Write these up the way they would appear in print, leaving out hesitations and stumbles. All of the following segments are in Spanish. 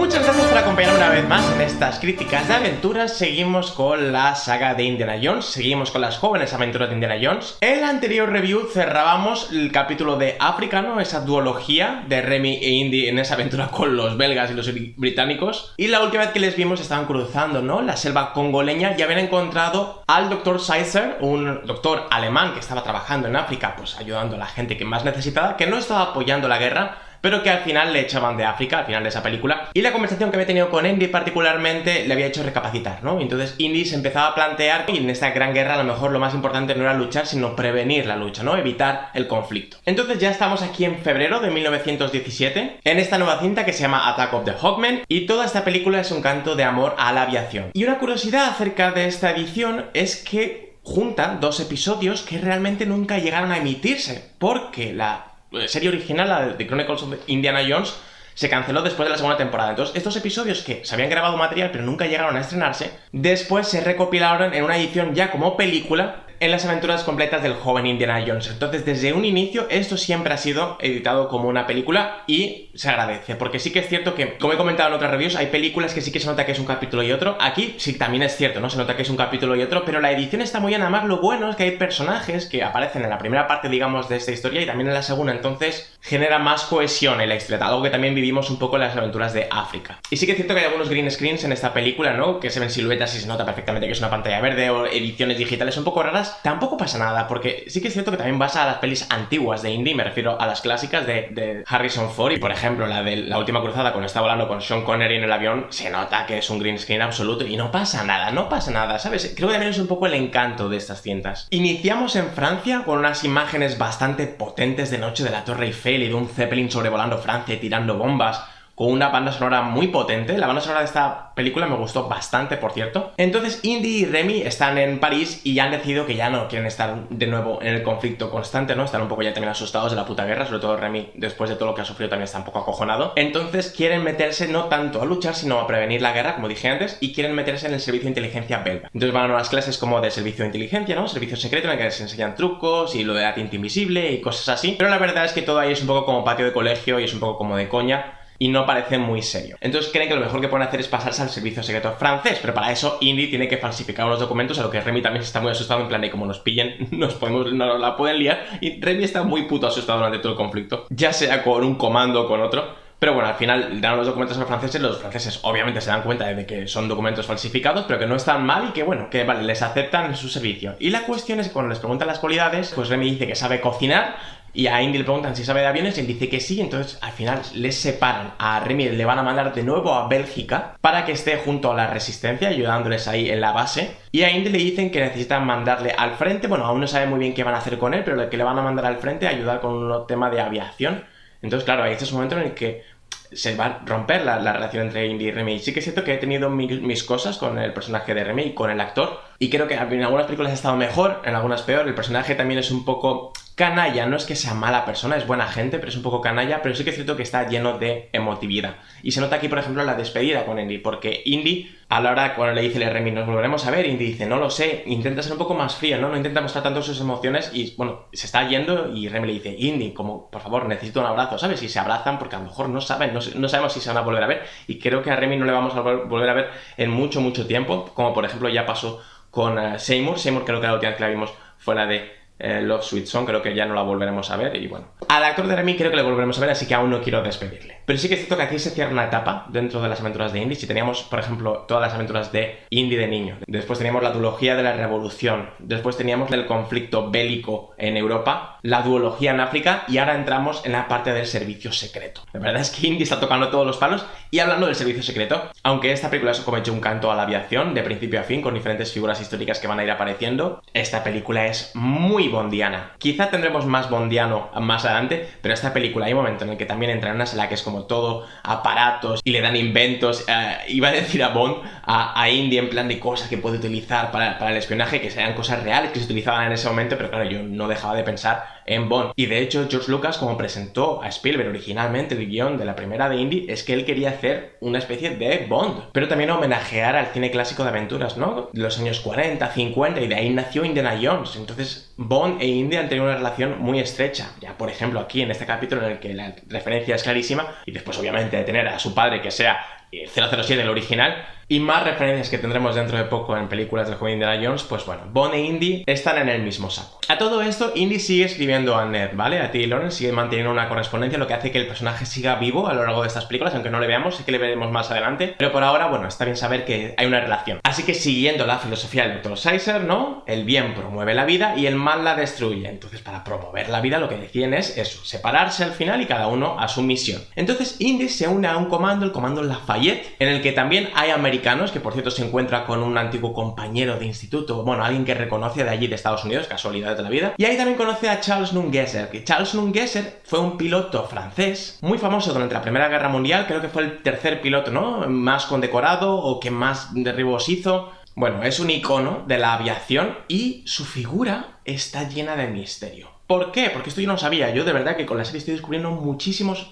Muchas gracias por acompañarme una vez más en estas críticas de aventuras. Seguimos con la saga de Indiana Jones, seguimos con las jóvenes aventuras de Indiana Jones. En la anterior review cerrábamos el capítulo de África, ¿no? Esa duología de Remy e Indy en esa aventura con los belgas y los británicos. Y la última vez que les vimos estaban cruzando, ¿no?, la selva congoleña y habían encontrado al Dr. Seitzer, un doctor alemán que estaba trabajando en África, pues ayudando a la gente que más necesitaba, que no estaba apoyando la guerra, pero que al final le echaban de África, al final de esa película. Y la conversación que había tenido con Indy particularmente le había hecho recapacitar, ¿no? Entonces Indy se empezaba a plantear que en esta gran guerra a lo mejor lo más importante no era luchar, sino prevenir la lucha, ¿no? Evitar el conflicto. Entonces ya estamos aquí en febrero de 1917, en esta nueva cinta que se llama Attack of the Hawkmen, y toda esta película es un canto de amor a la aviación. Y una curiosidad acerca de esta edición es que junta dos episodios que realmente nunca llegaron a emitirse, porque la serie original, la de Chronicles of Indiana Jones, se canceló después de la segunda temporada. Entonces, estos episodios que se habían grabado material pero nunca llegaron a estrenarse, después se recopilaron en una edición ya como película en las aventuras completas del joven Indiana Jones. Entonces, desde un inicio, esto siempre ha sido editado como una película y se agradece, porque sí que es cierto que, como he comentado en otras reviews, hay películas que sí que se nota que es un capítulo y otro. Aquí sí también es cierto, ¿no? Se nota que es un capítulo y otro, pero la edición está muy bien. Además, lo bueno es que hay personajes que aparecen en la primera parte, digamos, de esta historia y también en la segunda, entonces genera más cohesión en la historia, algo que también vivimos un poco en las aventuras de África. Y sí que es cierto que hay algunos green screens en esta película, ¿no?, que se ven siluetas y se nota perfectamente que es una pantalla verde, o ediciones digitales un poco raras. Tampoco pasa nada, porque sí que es cierto que también vas a las pelis antiguas de Indy, me refiero a las clásicas de Harrison Ford, y por ejemplo la de La Última Cruzada, cuando está volando con Sean Connery en el avión, se nota que es un green screen absoluto y no pasa nada, ¿sabes? Creo que también es un poco el encanto de estas cintas. Iniciamos en Francia con unas imágenes bastante potentes de noche de la Torre Eiffel y de un Zeppelin sobrevolando Francia y tirando bombas, con una banda sonora muy potente. La banda sonora de esta película me gustó bastante, por cierto. Entonces Indy y Remy están en París y ya han decidido que ya no quieren estar de nuevo en el conflicto constante, ¿no? Están un poco ya también asustados de la puta guerra, sobre todo Remy, después de todo lo que ha sufrido, también está un poco acojonado. Entonces quieren meterse no tanto a luchar, sino a prevenir la guerra, como dije antes, y quieren meterse en el servicio de inteligencia belga. Entonces van a unas clases como de servicio de inteligencia, ¿no? Servicio secreto, en el que les enseñan trucos y lo de la tinta invisible y cosas así. Pero la verdad es que todo ahí es un poco como patio de colegio y es un poco como de coña, y no parece muy serio. Entonces creen que lo mejor que pueden hacer es pasarse al servicio secreto francés, pero para eso Indy tiene que falsificar unos documentos, a lo que Remy también está muy asustado, en plan de como nos pillen, nos la pueden liar, y Remy está muy puto asustado durante todo el conflicto, ya sea con un comando o con otro. Pero bueno, al final dan los documentos a los franceses obviamente se dan cuenta de que son documentos falsificados, pero que no están mal y que bueno, que vale, les aceptan en su servicio. Y la cuestión es que cuando les preguntan las cualidades, pues Remy dice que sabe cocinar, y a Indy le preguntan si sabe de aviones y él dice que sí. Entonces al final les separan. A Remy le van a mandar de nuevo a Bélgica para que esté junto a la resistencia, ayudándoles ahí en la base. Y a Indy le dicen que necesitan mandarle al frente. Bueno, aún no sabe muy bien qué van a hacer con él, pero que le van a mandar al frente a ayudar con un tema de aviación. Entonces claro, ahí este es un momento en el que se va a romper la relación entre Indy y Remy. Sí que es cierto que he tenido mis cosas con el personaje de Remy y con el actor, y creo que en algunas películas ha estado mejor, en algunas peor. El personaje también es un poco canalla, no es que sea mala persona, es buena gente, pero es un poco canalla, pero sí que es cierto que está lleno de emotividad. Y se nota aquí, por ejemplo, la despedida con Indy, porque Indy, a la hora cuando le dice a Remy, nos volveremos a ver, Indy dice, no lo sé, intenta ser un poco más frío, ¿no? No intenta mostrar tanto sus emociones, y bueno, se está yendo y Remy le dice, Indy, como, por favor, necesito un abrazo, ¿sabes? Y se abrazan porque a lo mejor no saben, no sabemos si se van a volver a ver, y creo que a Remy no le vamos a volver a ver en mucho tiempo, como por ejemplo ya pasó con Seymour. Creo que la última vez que la vimos fue la de Love Sweet Song, creo que ya no la volveremos a ver. Y bueno, al actor de Remy creo que le volveremos a ver, así que aún no quiero despedirle. Pero sí que es cierto que aquí se cierra una etapa dentro de las aventuras de Indy. Si teníamos, por ejemplo, todas las aventuras de Indy de niño, después teníamos la duología de la revolución, después teníamos el conflicto bélico en Europa, la duología en África, y ahora entramos en la parte del servicio secreto. La verdad es que Indy está tocando todos los palos. Y hablando del servicio secreto, aunque esta película es como hecho un canto a la aviación de principio a fin, con diferentes figuras históricas que van a ir apareciendo, esta película es muy bondiana. Quizá tendremos más bondiano más adelante, pero esta película hay un momento en el que también entra en una sala que es como todo aparatos y le dan inventos, iba a decir a Bond, a Indy, en plan de cosas que puede utilizar para el espionaje, que sean cosas reales que se utilizaban en ese momento, pero claro, yo no dejaba de pensar en Bond. Y de hecho George Lucas, como presentó a Spielberg originalmente el guión de la primera de Indy, es que él quería hacer una especie de Bond, pero también homenajear al cine clásico de aventuras, ¿no? De los años 40, 50, y de ahí nació Indiana Jones. Entonces Bond e Indy han tenido una relación muy estrecha. Ya por ejemplo aquí en este capítulo en el que la referencia es clarísima, y después obviamente de tener a su padre que sea 007, el original, y más referencias que tendremos dentro de poco en películas del joven Indiana Jones, pues bueno, Bond e Indy están en el mismo saco. A todo esto, Indy sigue escribiendo a Ned, ¿vale? A T. Lawrence sigue manteniendo una correspondencia, lo que hace que el personaje siga vivo a lo largo de estas películas, aunque no le veamos, sé que le veremos más adelante, pero por ahora, bueno, está bien saber que hay una relación. Así que siguiendo la filosofía del Dr. Sizer, ¿no? El bien promueve la vida y el mal la destruye. Entonces, para promover la vida, lo que deciden es eso, separarse al final y cada uno a su misión. Entonces, Indy se une a un comando, el comando Lafayette, en el que también hay americanos, que por cierto se encuentra con un antiguo compañero de instituto, bueno, alguien que reconoce de allí de Estados Unidos, casualidades de la vida. Y ahí también conoce a Charles Nungesser, que Charles Nungesser fue un piloto francés muy famoso durante la Primera Guerra Mundial, creo que fue el tercer piloto, ¿no? Más condecorado o que más derribos hizo. Bueno, es un icono de la aviación y su figura está llena de misterio. ¿Por qué? Porque esto yo no sabía. Yo de verdad que con la serie estoy descubriendo muchísimas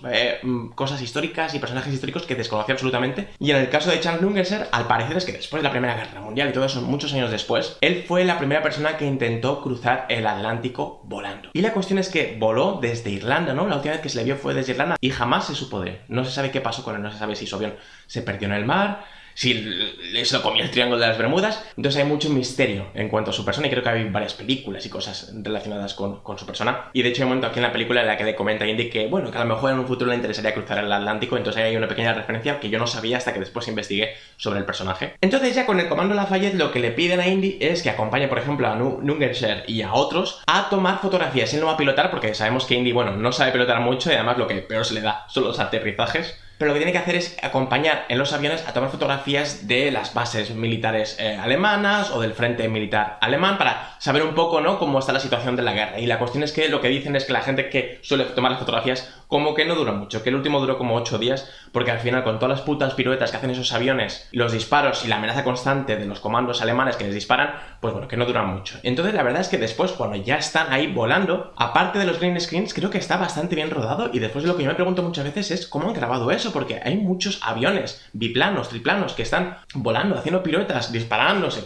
cosas históricas y personajes históricos que desconocía absolutamente. Y en el caso de Charles Nungesser, al parecer es que después de la Primera Guerra Mundial y todo eso, muchos años después, él fue la primera persona que intentó cruzar el Atlántico volando. Y la cuestión es que voló desde Irlanda, ¿no? La última vez que se le vio fue desde Irlanda y jamás se supo de él. No se sabe qué pasó con él, no se sabe si su avión se perdió en el mar, si se lo comió el Triángulo de las Bermudas. Entonces hay mucho misterio en cuanto a su persona y creo que hay varias películas y cosas relacionadas con su persona. Y de hecho hay un momento aquí en la película en la que le comenta a Indy que, bueno, que a lo mejor en un futuro le interesaría cruzar el Atlántico. Entonces ahí hay una pequeña referencia que yo no sabía hasta que después investigué sobre el personaje. Entonces ya con el comando Lafayette lo que le piden a Indy es que acompañe, por ejemplo, a Nungesser y a otros a tomar fotografías. Él no va a pilotar porque sabemos que Indy, bueno, no sabe pilotar mucho y además lo que peor se le da son los aterrizajes. Pero lo que tiene que hacer es acompañar en los aviones a tomar fotografías de las bases militares alemanas o del frente militar alemán para saber un poco, ¿no?, cómo está la situación de la guerra. Y la cuestión es que lo que dicen es que la gente que suele tomar las fotografías como que no dura mucho, que el último duró como 8 días, porque al final con todas las putas piruetas que hacen esos aviones, los disparos y la amenaza constante de los comandos alemanes que les disparan, pues bueno, que no duran mucho. Entonces la verdad es que después, cuando ya están ahí volando, aparte de los green screens, creo que está bastante bien rodado. Y después lo que yo me pregunto muchas veces es cómo han grabado eso, porque hay muchos aviones, biplanos, triplanos, que están volando, haciendo piruetas, disparándose,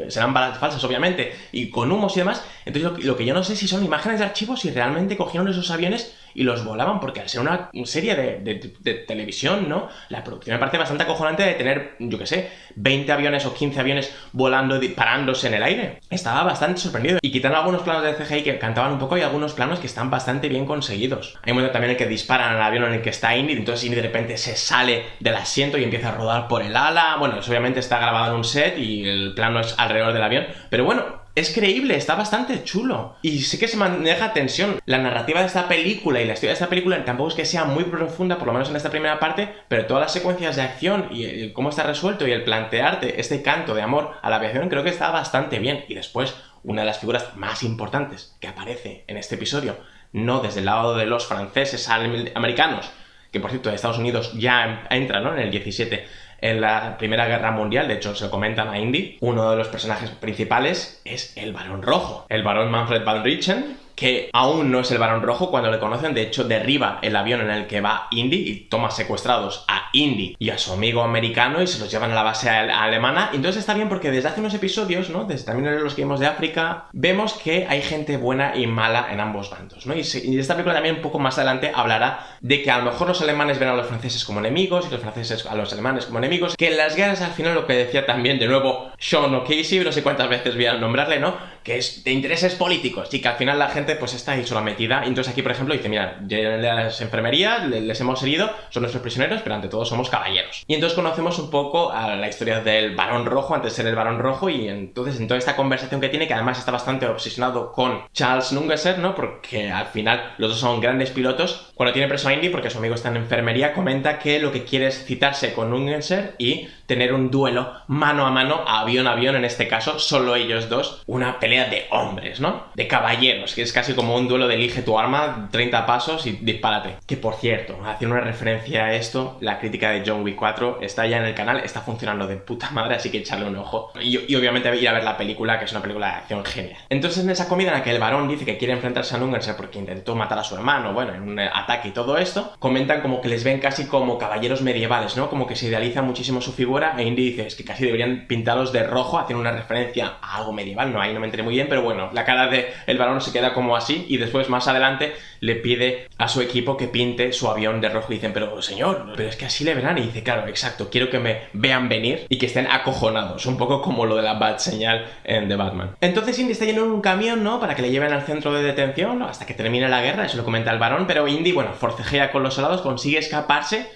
serán balas falsas obviamente, y con humos y demás. Entonces lo que yo no sé si son imágenes de archivos, si realmente cogieron esos aviones y los volaban, porque al ser una serie de televisión, ¿no?, la producción me parece bastante acojonante de tener, yo que sé, 20 aviones o 15 aviones volando y disparándose en el aire. Estaba bastante sorprendido. Y quitando algunos planos de CGI que cantaban un poco, hay algunos planos que están bastante bien conseguidos. Hay un momento también en el que disparan al avión en el que está Indy, entonces Indy de repente se sale del asiento y empieza a rodar por el ala. Bueno, eso obviamente está grabado en un set y el plano es alrededor del avión, pero bueno, es creíble, está bastante chulo. Y sí que se maneja tensión. La narrativa de esta película y la historia de esta película tampoco es que sea muy profunda, por lo menos en esta primera parte, pero todas las secuencias de acción y cómo está resuelto y el plantearte este canto de amor a la aviación creo que está bastante bien. Y después, una de las figuras más importantes que aparece en este episodio, no desde el lado de los franceses americanos, que por cierto de Estados Unidos ya entra, ¿no?, en el 17, en la Primera Guerra Mundial, de hecho se lo comentan a Indy, uno de los personajes principales es el Barón Rojo, el Barón Manfred von Richthofen, que aún no es el Barón Rojo cuando le conocen. De hecho derriba el avión en el que va Indy y toma secuestrados a Indy y a su amigo americano y se los llevan a la base alemana. Y entonces está bien porque desde hace unos episodios, ¿no?, desde también los que vimos de África, vemos que hay gente buena y mala en ambos bandos, ¿no? Y esta película también un poco más adelante hablará de que a lo mejor los alemanes ven a los franceses como enemigos y los franceses a los alemanes como enemigos, que en las guerras al final, lo que decía también de nuevo Sean O'Casey, no sé cuántas veces voy a nombrarle, ¿no?, que es de intereses políticos y que al final la gente pues está ahí sola metida. Y entonces aquí, por ejemplo, dice, mira, las enfermerías les hemos herido, son nuestros prisioneros, pero ante todo somos caballeros. Y entonces conocemos un poco a la historia del Barón Rojo antes de ser el Barón Rojo, y entonces en toda esta conversación que tiene, que además está bastante obsesionado con Charles Nungesser, ¿no?, porque al final los dos son grandes pilotos. Cuando tiene preso a Indy, porque su amigo está en enfermería, comenta que lo que quiere es citarse con Nungesser y tener un duelo mano a mano, avión a avión, en este caso, solo ellos dos, una pelea de hombres, ¿no?, de caballeros, que es casi como un duelo de elige tu arma, 30 pasos y dispárate. Que por cierto, haciendo una referencia a esto, la crítica de John Wick 4 está ya en el canal, está funcionando de puta madre, así que echarle un ojo. Y obviamente ir a ver la película, que es una película de acción genial. Entonces en esa comida en la que el varón dice que quiere enfrentarse a Nungesser porque intentó matar a su hermano, bueno, en un ataque y todo esto, comentan como que les ven casi como caballeros medievales, ¿no?, como que se idealiza muchísimo su figura, e Indy dice, es que casi deberían pintarlos de rojo, haciendo una referencia a algo medieval. No, ahí no me enteré muy bien, pero bueno, la cara de el varón se queda como como así, y después más adelante le pide a su equipo que pinte su avión de rojo y dicen, pero señor, pero es que así le verán, y dice, claro, exacto, quiero que me vean venir y que estén acojonados, un poco como lo de la bat señal en The Batman. Entonces Indy está yendo en un camión, ¿no?, para que le lleven al centro de detención, ¿no?, hasta que termine la guerra, eso lo comenta el varón, pero Indy, bueno, forcejea con los soldados, consigue escaparse,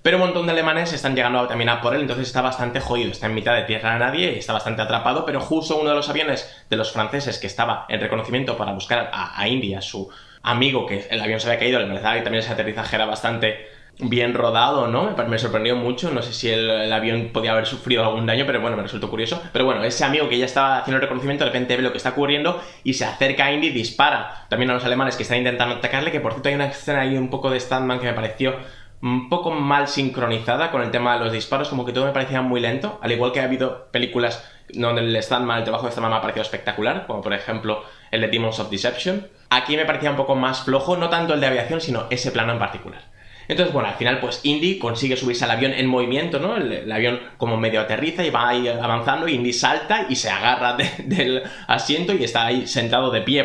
pero un montón de alemanes están llegando también a por él, entonces está bastante jodido, está en mitad de tierra de nadie y está bastante atrapado, pero justo uno de los aviones de los franceses que estaba en reconocimiento para buscar a Indy, a su amigo, que el avión se había caído, le parecía que también ese aterrizaje era bastante bien rodado, ¿no? Me sorprendió mucho, no sé si el avión podía haber sufrido algún daño, pero bueno, me resultó curioso. Pero bueno, ese amigo que ya estaba haciendo el reconocimiento, de repente ve lo que está ocurriendo y se acerca a Indy, dispara también a los alemanes que están intentando atacarle, que por cierto hay una escena ahí un poco de Stuntman que me pareció un poco mal sincronizada con el tema de los disparos, como que todo me parecía muy lento, al igual que ha habido películas donde el trabajo de Stuntman me ha parecido espectacular, como por ejemplo el de Demons of Deception. Aquí me parecía un poco más flojo, no tanto el de aviación, sino ese plano en particular. Entonces, bueno, al final pues Indy consigue subirse al avión en movimiento, ¿no? El avión como medio aterriza y va ahí avanzando, y Indy salta y se agarra del asiento y está ahí sentado de pie,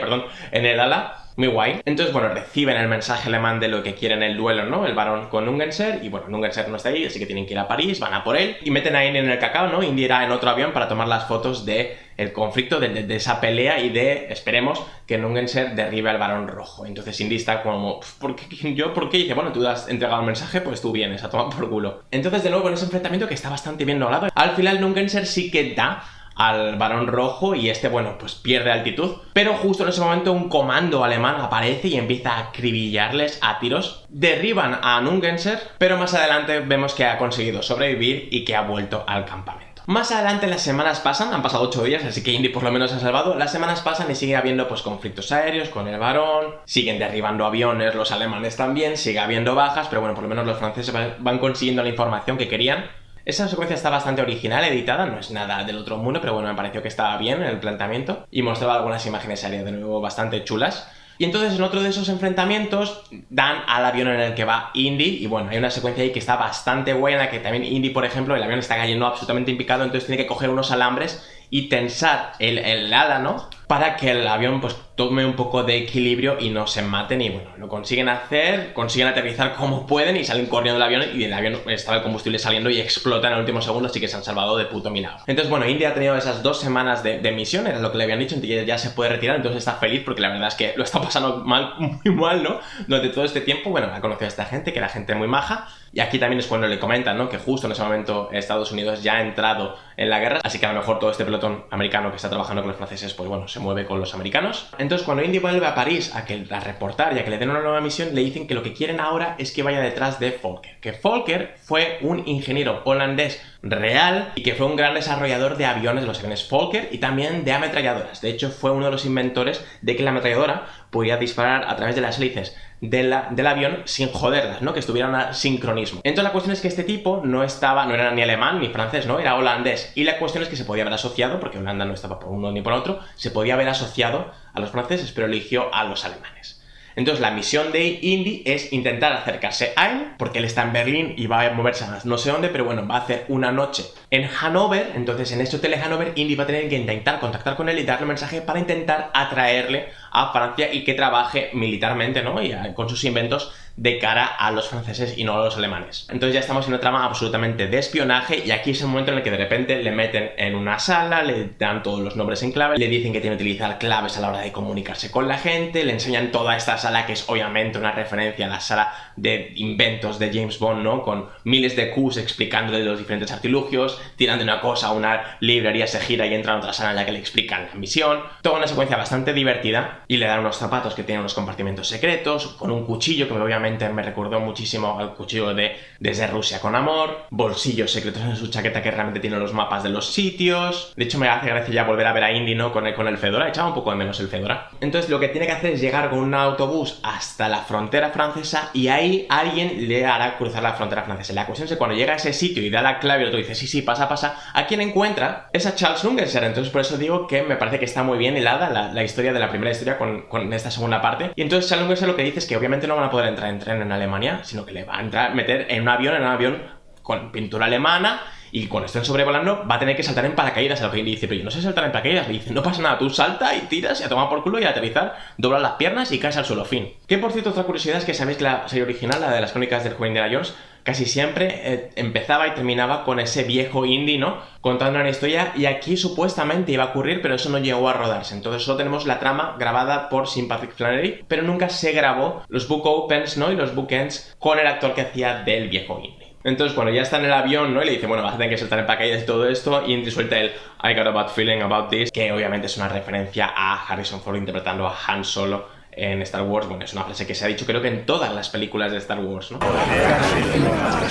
en el ala. Muy guay. Entonces, bueno, reciben el mensaje alemán de lo que quieren el duelo, ¿no? El varón con Ungenser, y bueno, Ungenser no está ahí, así que tienen que ir a París, van a por él, y meten a Indy en el cacao, ¿no? Indy irá en otro avión para tomar las fotos de el conflicto, de esa pelea y de, esperemos, que Ungenser derribe al varón rojo. Entonces Indy está como, ¿por qué? Y dice, bueno, tú has entregado el mensaje, pues tú vienes a tomar por culo. Entonces, de nuevo, con ese enfrentamiento que está bastante bien logrado, al final Ungenser sí que da al varón rojo y este, bueno, pues pierde altitud, pero justo en ese momento un comando alemán aparece y empieza a acribillarles a tiros. Derriban a Ungenser, pero más adelante vemos que ha conseguido sobrevivir y que ha vuelto al campamento. Más adelante las semanas pasan, han pasado 8 días, así que Indy por lo menos ha salvado. Las semanas pasan y sigue habiendo pues conflictos aéreos con el varón, siguen derribando aviones los alemanes también, sigue habiendo bajas, pero bueno, por lo menos los franceses van consiguiendo la información que querían. Esa secuencia está bastante original, editada, no es nada del otro mundo, pero bueno, me pareció que estaba bien en el planteamiento y mostraba algunas imágenes aéreas de nuevo bastante chulas. Y entonces en otro de esos enfrentamientos dan al avión en el que va Indy, y bueno, hay una secuencia ahí que está bastante buena, en la que también Indy, por ejemplo, el avión está cayendo absolutamente en picado, entonces tiene que coger unos alambres y tensar el ala, ¿no?, para que el avión pues tome un poco de equilibrio y no se maten, y bueno, lo consiguen hacer, consiguen aterrizar como pueden y salen corriendo del avión, y del avión estaba el combustible saliendo y explota en el último segundo, así que se han salvado de puto milagro. Entonces, bueno, Indy ha tenido esas 2 semanas de misión, era lo que le habían dicho, entonces ya se puede retirar, entonces está feliz porque la verdad es que lo está pasando mal, muy mal, ¿no? Durante todo este tiempo, bueno, ha conocido a esta gente, que era gente muy maja, y aquí también es cuando le comentan, ¿no?, que justo en ese momento Estados Unidos ya ha entrado en la guerra, así que a lo mejor todo este pelotón americano que está trabajando con los franceses, pues bueno, se mueve con los americanos. Entonces, cuando Indy vuelve a París a reportar y a que le den una nueva misión, le dicen que lo que quieren ahora es que vaya detrás de Fokker. Que Fokker fue un ingeniero holandés real y que fue un gran desarrollador de aviones, de los aviones Fokker, y también de ametralladoras. De hecho, fue uno de los inventores de que la ametralladora podía disparar a través de las hélices del avión sin joderlas, ¿no?, que estuviera un sincronismo. Entonces la cuestión es que este tipo no era ni alemán ni francés, ¿no?, era holandés, y la cuestión es que se podía haber asociado, porque Holanda no estaba por uno ni por otro, se podía haber asociado a los franceses, pero eligió a los alemanes. Entonces la misión de Indy es intentar acercarse a él, porque él está en Berlín y va a moverse a no sé dónde, pero bueno, va a hacer una noche en Hannover. Entonces en este hotel de Hannover, Indy va a tener que intentar contactar con él y darle un mensaje para intentar atraerle a Francia y que trabaje militarmente, ¿no?, y con sus inventos de cara a los franceses y no a los alemanes. Entonces ya estamos en una trama absolutamente de espionaje, y aquí es el momento en el que de repente le meten en una sala, le dan todos los nombres en clave, le dicen que tiene que utilizar claves a la hora de comunicarse con la gente, le enseñan toda esta sala que es obviamente una referencia a la sala de inventos de James Bond, ¿no?, con miles de Qs explicándole los diferentes artilugios, tiran de una cosa a una librería, se gira y entra en otra sala en la que le explican la misión. Toda una secuencia bastante divertida, y le dan unos zapatos que tienen unos compartimentos secretos, con un cuchillo que obviamente me recordó muchísimo al cuchillo de Desde Rusia con Amor, bolsillos secretos en su chaqueta que realmente tienen los mapas de los sitios. De hecho me hace gracia ya volver a ver a Indy, ¿no?, con el fedora, echaba un poco de menos el fedora. Entonces lo que tiene que hacer es llegar con un autobús hasta la frontera francesa, y ahí alguien le hará cruzar la frontera francesa. La cuestión es que cuando llega a ese sitio y da la clave y el otro dice sí, pasa, a quien encuentra es a Charles Ungenser. Entonces por eso digo que me parece que está muy bien hilada la historia de la primera historia con esta segunda parte. Y entonces Charles Ungenser lo que dice es que obviamente no van a poder entrar en tren en Alemania, sino que le va a meter en un avión con pintura alemana, y cuando estén sobrevolando va a tener que saltar en paracaídas. A lo que Indy dice, pero yo no sé saltar en paracaídas. Le dice, no pasa nada, tú salta y tiras y a tomar por culo y al aterrizar doblas las piernas y caes al suelo, fin. Que por cierto, otra curiosidad es que sabéis que la serie original, la de las crónicas del joven Indiana Jones, casi siempre empezaba y terminaba con ese viejo Indy, ¿no? Contando una historia, y aquí supuestamente iba a ocurrir, pero eso no llegó a rodarse. Entonces solo tenemos la trama grabada por Sean Patrick Flanery, pero nunca se grabó los book opens, ¿no? Y los bookends con el actor que hacía del viejo Indy. Entonces cuando ya está en el avión, ¿no? Y le dice, bueno, vas a tener que saltar en paracaídas y todo esto, y Indy suelta el I got a bad feeling about this, que obviamente es una referencia a Harrison Ford interpretando a Han Solo en Star Wars. Bueno, es una frase que se ha dicho creo que en todas las películas de Star Wars, ¿no?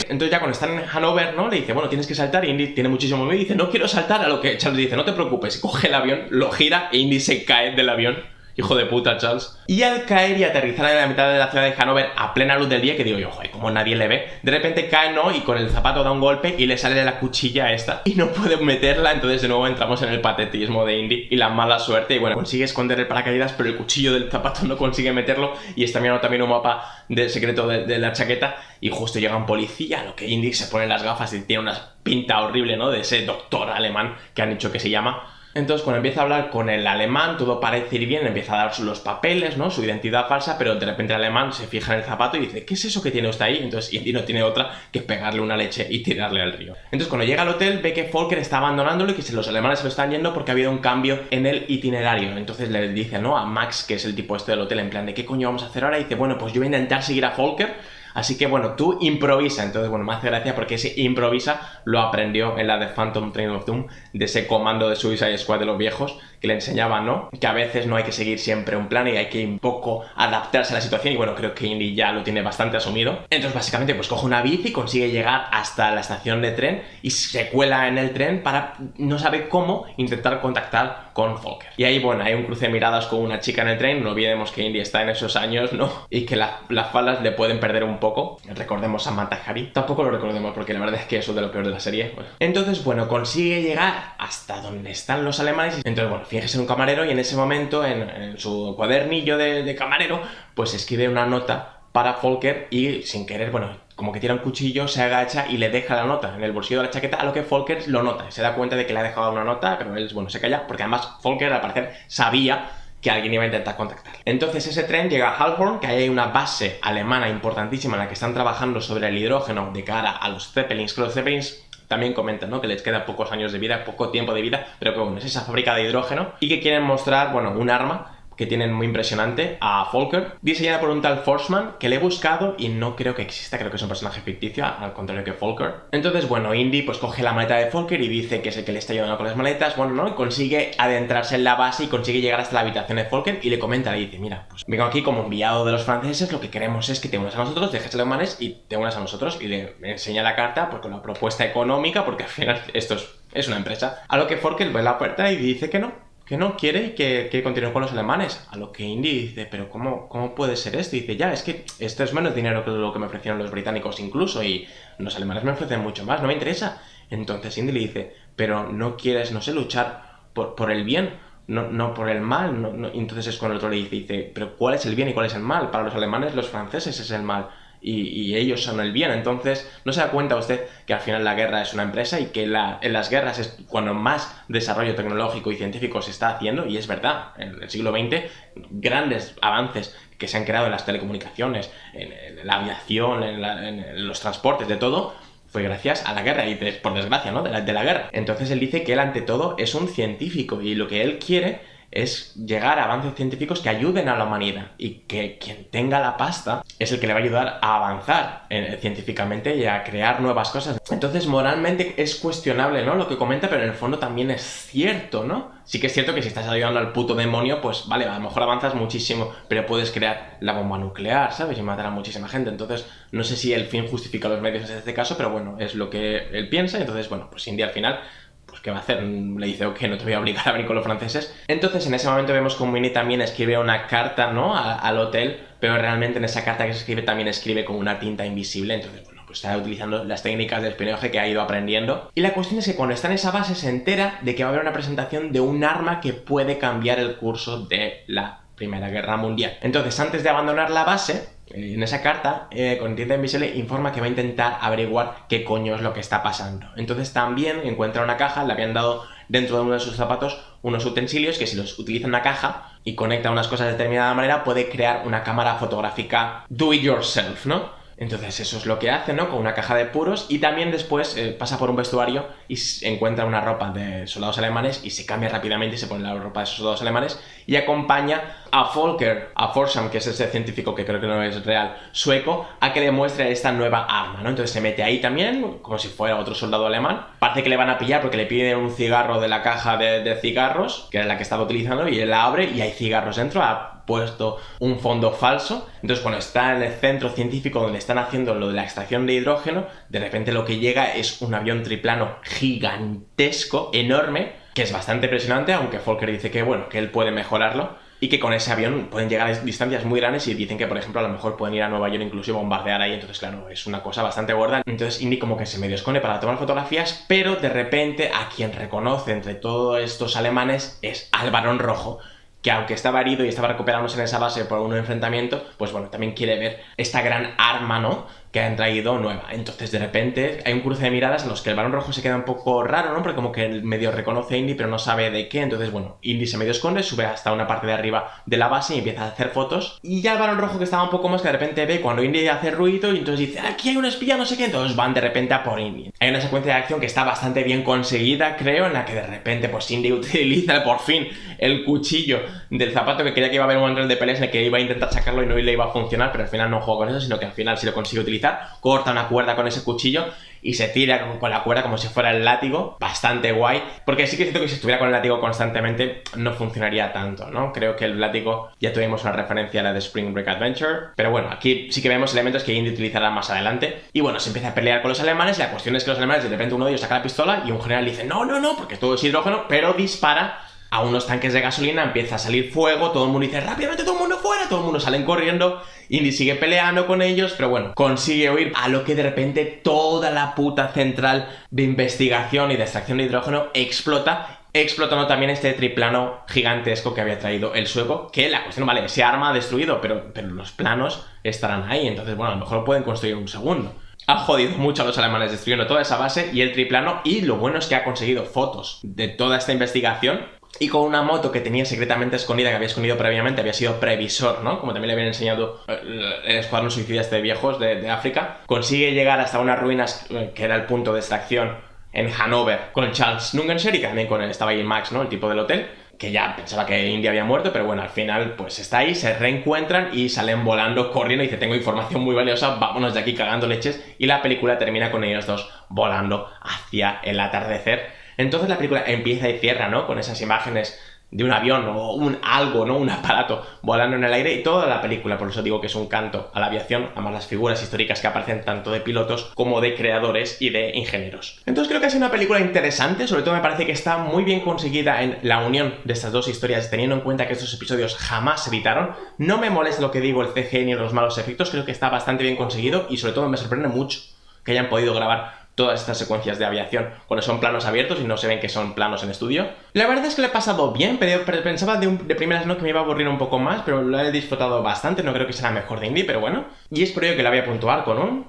Entonces ya cuando están en Hanover, ¿no? Le dice, bueno, tienes que saltar, y Indy tiene muchísimo miedo y dice, no quiero saltar, a lo que Charles dice, no te preocupes, y coge el avión, lo gira e Indy se cae del avión. Hijo de puta, Charles. Y al caer y aterrizar en la mitad de la ciudad de Hanover a plena luz del día, que digo yo, joder, como nadie le ve, de repente cae, ¿no? Y con el zapato da un golpe y le sale la cuchilla esta y no puede meterla. Entonces de nuevo entramos en el patetismo de Indy y la mala suerte. Y bueno, consigue esconder el paracaídas, pero el cuchillo del zapato no consigue meterlo y está mirando también un mapa del secreto de la chaqueta y justo llega un policía, a lo que Indy se pone las gafas y tiene una pinta horrible, ¿no? De ese doctor alemán que han dicho que se llama. Entonces cuando empieza a hablar con el alemán, todo parece ir bien, empieza a dar los papeles, ¿no? Su identidad falsa, pero de repente el alemán se fija en el zapato y dice, ¿qué es eso que tiene usted ahí? Entonces Indy no tiene otra que pegarle una leche y tirarle al río. Entonces cuando llega al hotel ve que Volker está abandonándolo y que los alemanes se lo están yendo porque ha habido un cambio en el itinerario. Entonces le dice, ¿no? A Max, que es el tipo este del hotel, en plan de ¿qué coño vamos a hacer ahora? Y dice, bueno, pues yo voy a intentar seguir a Volker. Así que bueno, tú improvisa. Entonces bueno, me hace gracia porque ese improvisa lo aprendió en la de Phantom Train of Doom, de ese comando de Suicide Squad de los viejos, que le enseñaban, ¿no? Que a veces no hay que seguir siempre un plan y hay que un poco adaptarse a la situación. Y bueno, creo que Indy ya lo tiene bastante asumido. Entonces básicamente pues coge una bici, consigue llegar hasta la estación de tren y se cuela en el tren para, no sabe cómo, intentar contactar con Volker. Y ahí bueno, hay un cruce de miradas con una chica en el tren. No olvidemos que Indy está en esos años, ¿no? Y que las falas le pueden perder un poco. Recordemos a Mata Hari. Tampoco lo recordemos porque la verdad es que eso es de lo peor de la serie. Bueno. Entonces, bueno, consigue llegar hasta donde están los alemanes. Entonces, bueno, fíjese en un camarero y en ese momento, en su cuadernillo de camarero, pues escribe una nota para Volker y sin querer, bueno, como que tira un cuchillo, se agacha y le deja la nota en el bolsillo de la chaqueta, a lo que Volker lo nota. Se da cuenta de que le ha dejado una nota, pero él, bueno, se calla porque además Volker al parecer sabía que alguien iba a intentar contactar. Entonces ese tren llega a Halborn, que hay una base alemana importantísima en la que están trabajando sobre el hidrógeno de cara a los Zeppelins, que los Zeppelins también comentan, ¿no? Que les queda pocos años de vida, poco tiempo de vida, pero que bueno, es esa fábrica de hidrógeno y que quieren mostrar, bueno, un arma que tienen muy impresionante a Volker, diseñada por un tal Forsman, que le he buscado y no creo que exista, creo que es un personaje ficticio, al contrario que Volker. Entonces, bueno, Indy pues coge la maleta de Volker y dice que es el que le está ayudando con las maletas, bueno, ¿no? Y consigue adentrarse en la base y consigue llegar hasta la habitación de Volker y le comenta, le dice, mira, pues vengo aquí como enviado de los franceses, lo que queremos es que te unas a nosotros, dejes a los alemanes y te unas a nosotros, y le enseña la carta pues con la propuesta económica, porque al final esto es una empresa. A lo que Volker ve la puerta y dice que no quiere que continúe con los alemanes. A lo que Indy dice, pero ¿cómo puede ser esto? Y dice, ya, es que esto es menos dinero que lo que me ofrecieron los británicos incluso, y los alemanes me ofrecen mucho más, no me interesa. Entonces Indy le dice, pero no quieres, no sé, luchar por el bien, no por el mal. No. Entonces es cuando el otro le dice, pero ¿cuál es el bien y cuál es el mal? Para los alemanes, los franceses es el mal. Y ellos son el bien. Entonces, ¿no se da cuenta usted que al final la guerra es una empresa y que en las guerras es cuando más desarrollo tecnológico y científico se está haciendo? Y es verdad, en el siglo XX, grandes avances que se han creado en las telecomunicaciones, en la aviación, en los transportes, de todo, fue gracias a la guerra y por desgracia, ¿no? de la guerra. Entonces él dice que él ante todo es un científico y lo que él quiere es llegar a avances científicos que ayuden a la humanidad y que quien tenga la pasta es el que le va a ayudar a avanzar científicamente y a crear nuevas cosas. Entonces moralmente es cuestionable, ¿no? Lo que comenta, pero en el fondo también es cierto, ¿no? Sí que es cierto que si estás ayudando al puto demonio, pues vale, a lo mejor avanzas muchísimo, pero puedes crear la bomba nuclear, ¿sabes? Y matar a muchísima gente. Entonces no sé si el fin justifica los medios en este caso, pero bueno, es lo que él piensa. Entonces bueno, pues Indy al final, pues ¿qué va a hacer? Le dice, ok, no te voy a obligar a venir con los franceses. Entonces en ese momento vemos como Indy también escribe una carta, ¿no? Al hotel, pero realmente en esa carta que se escribe también escribe con una tinta invisible. Entonces bueno, pues está utilizando las técnicas de espionaje que ha ido aprendiendo. Y la cuestión es que cuando está en esa base se entera de que va a haber una presentación de un arma que puede cambiar el curso de la Primera Guerra Mundial. Entonces, antes de abandonar la base, En esa carta, con tinta invisible, informa que va a intentar averiguar qué coño es lo que está pasando. Entonces también encuentra una caja, le habían dado dentro de uno de sus zapatos unos utensilios que si los utiliza en una caja y conecta unas cosas de determinada manera, puede crear una cámara fotográfica do it yourself, ¿no? Entonces eso es lo que hace, ¿no? Con una caja de puros y también después pasa por un vestuario y encuentra una ropa de soldados alemanes y se cambia rápidamente y se pone la ropa de esos soldados alemanes y acompaña a Volker, a Forsam, que es ese científico que creo que no es real, sueco, a que le muestre esta nueva arma, ¿no? Entonces se mete ahí también, como si fuera otro soldado alemán. Parece que le van a pillar porque le piden un cigarro de la caja de cigarros, que era la que estaba utilizando, y él la abre y hay cigarros dentro. Ha puesto un fondo falso. Entonces cuando está en el centro científico donde están haciendo lo de la extracción de hidrógeno, de repente lo que llega es un avión triplano gigantesco, enorme, que es bastante impresionante, aunque Volker dice que bueno, que él puede mejorarlo y que con ese avión pueden llegar a distancias muy grandes y dicen que por ejemplo a lo mejor pueden ir a Nueva York incluso y bombardear ahí. Entonces claro, es una cosa bastante gorda. Entonces Indy como que se medio esconde para tomar fotografías, pero de repente a quien reconoce entre todos estos alemanes es al Barón Rojo, que aunque estaba herido y estaba recuperándose en esa base por un enfrentamiento, pues bueno, también quiere ver esta gran arma, ¿no?, que han traído nueva. Entonces de repente hay un cruce de miradas en los que el Barón Rojo se queda un poco raro, ¿no?, porque como que medio reconoce a Indy pero no sabe de qué. Entonces bueno, Indy se medio esconde, sube hasta una parte de arriba de la base y empieza a hacer fotos. Y ya el Barón Rojo, que estaba un poco más, que de repente ve cuando Indy hace ruido y entonces dice, aquí hay un espía, no sé qué. Entonces van de repente a por Indy. Hay una secuencia de acción que está bastante bien conseguida, creo, en la que de repente pues Indy utiliza por fin el cuchillo del zapato, que creía que iba a haber un momento de peleas en el que iba a intentar sacarlo y no le iba a funcionar, pero al final no juega con eso, sino que al final sí lo consigue utilizar. Corta una cuerda con ese cuchillo y se tira con la cuerda como si fuera el látigo. Bastante guay, porque sí que siento que si estuviera con el látigo constantemente no funcionaría tanto, ¿no? Creo que el látigo ya tuvimos una referencia a la de Spring Break Adventure, pero bueno, aquí sí que vemos elementos que Indy utilizará más adelante. Y bueno, se empieza a pelear con los alemanes y la cuestión es que los alemanes, de repente uno de ellos saca la pistola y un general dice no, porque todo es hidrógeno, pero dispara a unos tanques de gasolina, empieza a salir fuego, todo el mundo dice rápidamente, todo el mundo fuera, todo el mundo salen corriendo, Indy sigue peleando con ellos, pero bueno, consigue huir, a lo que de repente toda la puta central de investigación y de extracción de hidrógeno explota, explotando también este triplano gigantesco que había traído el sueco, que la cuestión, vale, ese arma ha destruido, pero los planos estarán ahí, entonces bueno, a lo mejor pueden construir un segundo. Ha jodido mucho a los alemanes destruyendo toda esa base y el triplano, y lo bueno es que ha conseguido fotos de toda esta investigación. Y con una moto que tenía secretamente escondida, que había escondido previamente, había sido previsor, ¿no?, como también le habían enseñado el escuadrón suicida de viejos de África, consigue llegar hasta unas ruinas que era el punto de extracción en Hannover con Charles Nungenser, y que también estaba ahí Max, ¿no?, el tipo del hotel, que ya pensaba que Indy había muerto, pero bueno, al final pues está ahí, se reencuentran y salen volando, corriendo, y dice, tengo información muy valiosa, vámonos de aquí cagando leches, y la película termina con ellos dos volando hacia el atardecer. Entonces la película empieza y cierra, ¿no?, con esas imágenes de un avión o algo, ¿no?, un aparato volando en el aire, y toda la película, por eso digo que es un canto a la aviación, además las figuras históricas que aparecen tanto de pilotos como de creadores y de ingenieros. Entonces creo que ha sido una película interesante, sobre todo me parece que está muy bien conseguida en la unión de estas dos historias, teniendo en cuenta que estos episodios jamás se editaron. No me molesta lo que digo, el CGI ni los malos efectos, creo que está bastante bien conseguido, y sobre todo me sorprende mucho que hayan podido grabar todas estas secuencias de aviación cuando son planos abiertos y no se ven que son planos en estudio. La verdad es que lo he pasado bien, pero pensaba de primeras no que me iba a aburrir un poco más, pero lo he disfrutado bastante, no creo que sea la mejor de Indy, pero bueno. Y es por ello que la voy a puntuar con un...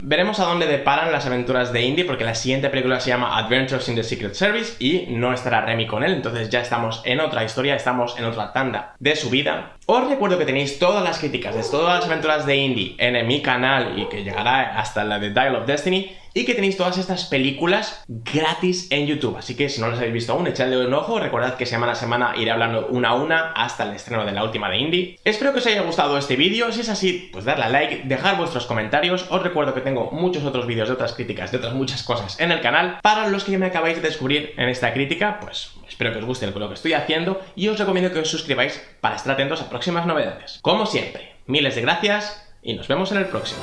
Veremos a dónde deparan las aventuras de Indy, porque la siguiente película se llama Adventures in the Secret Service y no estará Remy con él, entonces ya estamos en otra historia, estamos en otra tanda de su vida. Os recuerdo que tenéis todas las críticas de todas las aventuras de Indy en mi canal y que llegará hasta la de Dial of Destiny, y que tenéis todas estas películas gratis en YouTube, así que si no las habéis visto aún, echadle un ojo. Recordad que semana a semana iré hablando una a una hasta el estreno de la última de Indy. Espero que os haya gustado este vídeo, si es así, pues darle a like, dejar vuestros comentarios. Os recuerdo que tengo muchos otros vídeos de otras críticas, de otras muchas cosas en el canal. Para los que ya me acabáis de descubrir en esta crítica, pues espero que os guste lo que estoy haciendo, y os recomiendo que os suscribáis para estar atentos a próximas novedades. Como siempre, miles de gracias y nos vemos en el próximo.